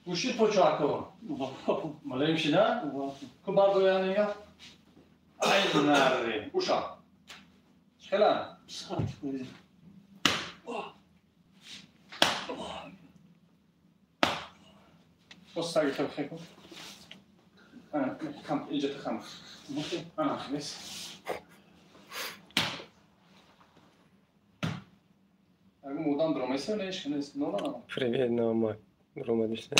گوشی پوچاکو ماله میشه نه؟ که بردویانه یا؟ ای نره گوشا خیلی بستگی خیلی خیلی کن اینجا تخم انا خمیس اگه مودم درومیسه نیش کنیست نولا Привет, Наумай. Рома, дишне.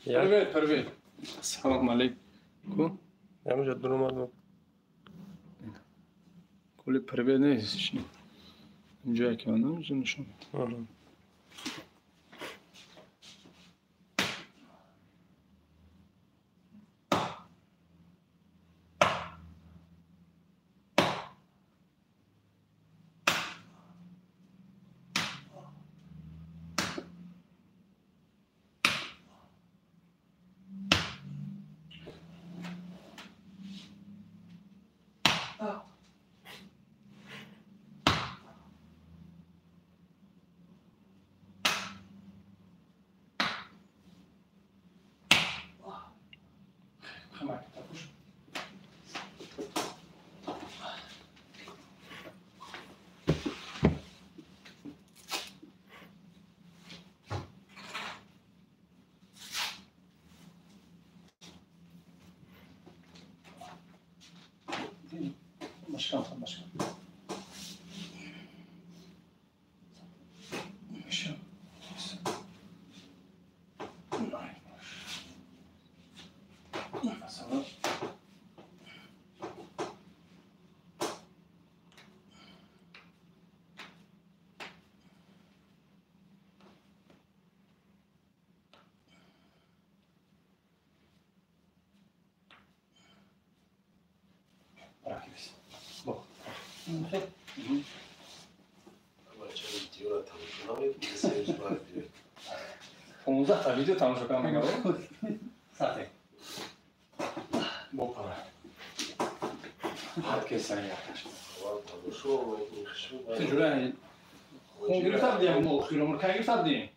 Привет, привет. Салам алейкум. Я уже думал, Коли привет نیست اینجا که من نمی‌شم. مشکل اونجا تا ویدیو تماشا کنم میگم ساعته بپره هر کس سریع تجربه خون گرفتم دیم مخیر عمر که گرفتم دیم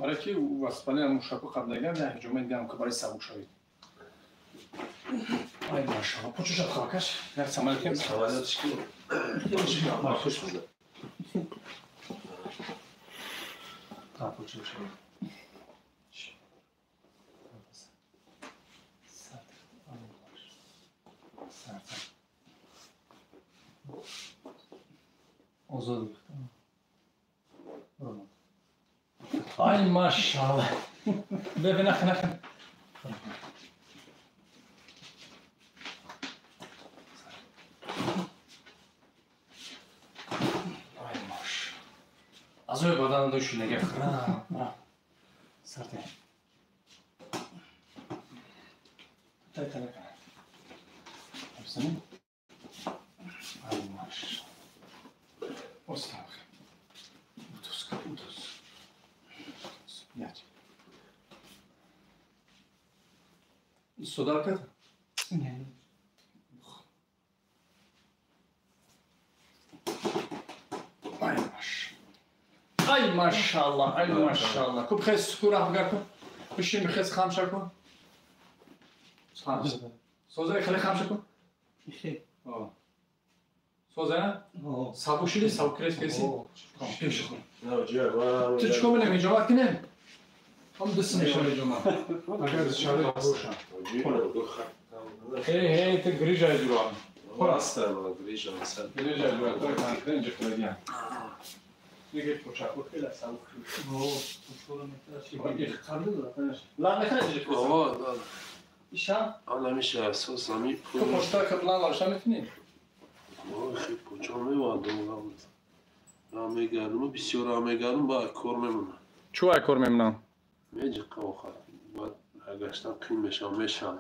برای که واسپالی هم مشاکو قبل نگم نه هجومه دیدم که برای سبک شوید ای ماشاءالله پوچوش خاکش یک سمال کم سوالاتش کی خوش بوده تا پوچوش آزاد بختم ای ماشاءالله ببین نخن از اوی بدن دوشی نگه خرم سرده تای تای کنه بسنیم ای ماش استاق اوتوس که اوتوس یاد صدا کرد؟ نه ای ماشاءالله ای ماشاءالله کوب خیلی سکور افگر کن بشین بخیز خامشه کن سوزه خیلی خامشه کن سوزه سابوشیلی سابو کریس کسی پیش کن تو چکو بینم اینجا وقت کنیم هم دست میشه اینجا ما اگر شاید روشن هی تو گریجه ایجوران Asta, grijă, să گریجه ایجوران تو کنه اینجا خیلی دیگه پوچاکو خیلی سابو لا نخواهی دیگه Ova, da. ایشان Ana mi se sami تو پشتا کبلان لارشان میتونی خیلی پوچامه و دوام. Rameganımı bir sürü rameganım var kormemuna. چوه کور میمونم Mece kavga. Var arkadaşlar kıymeşan meşan.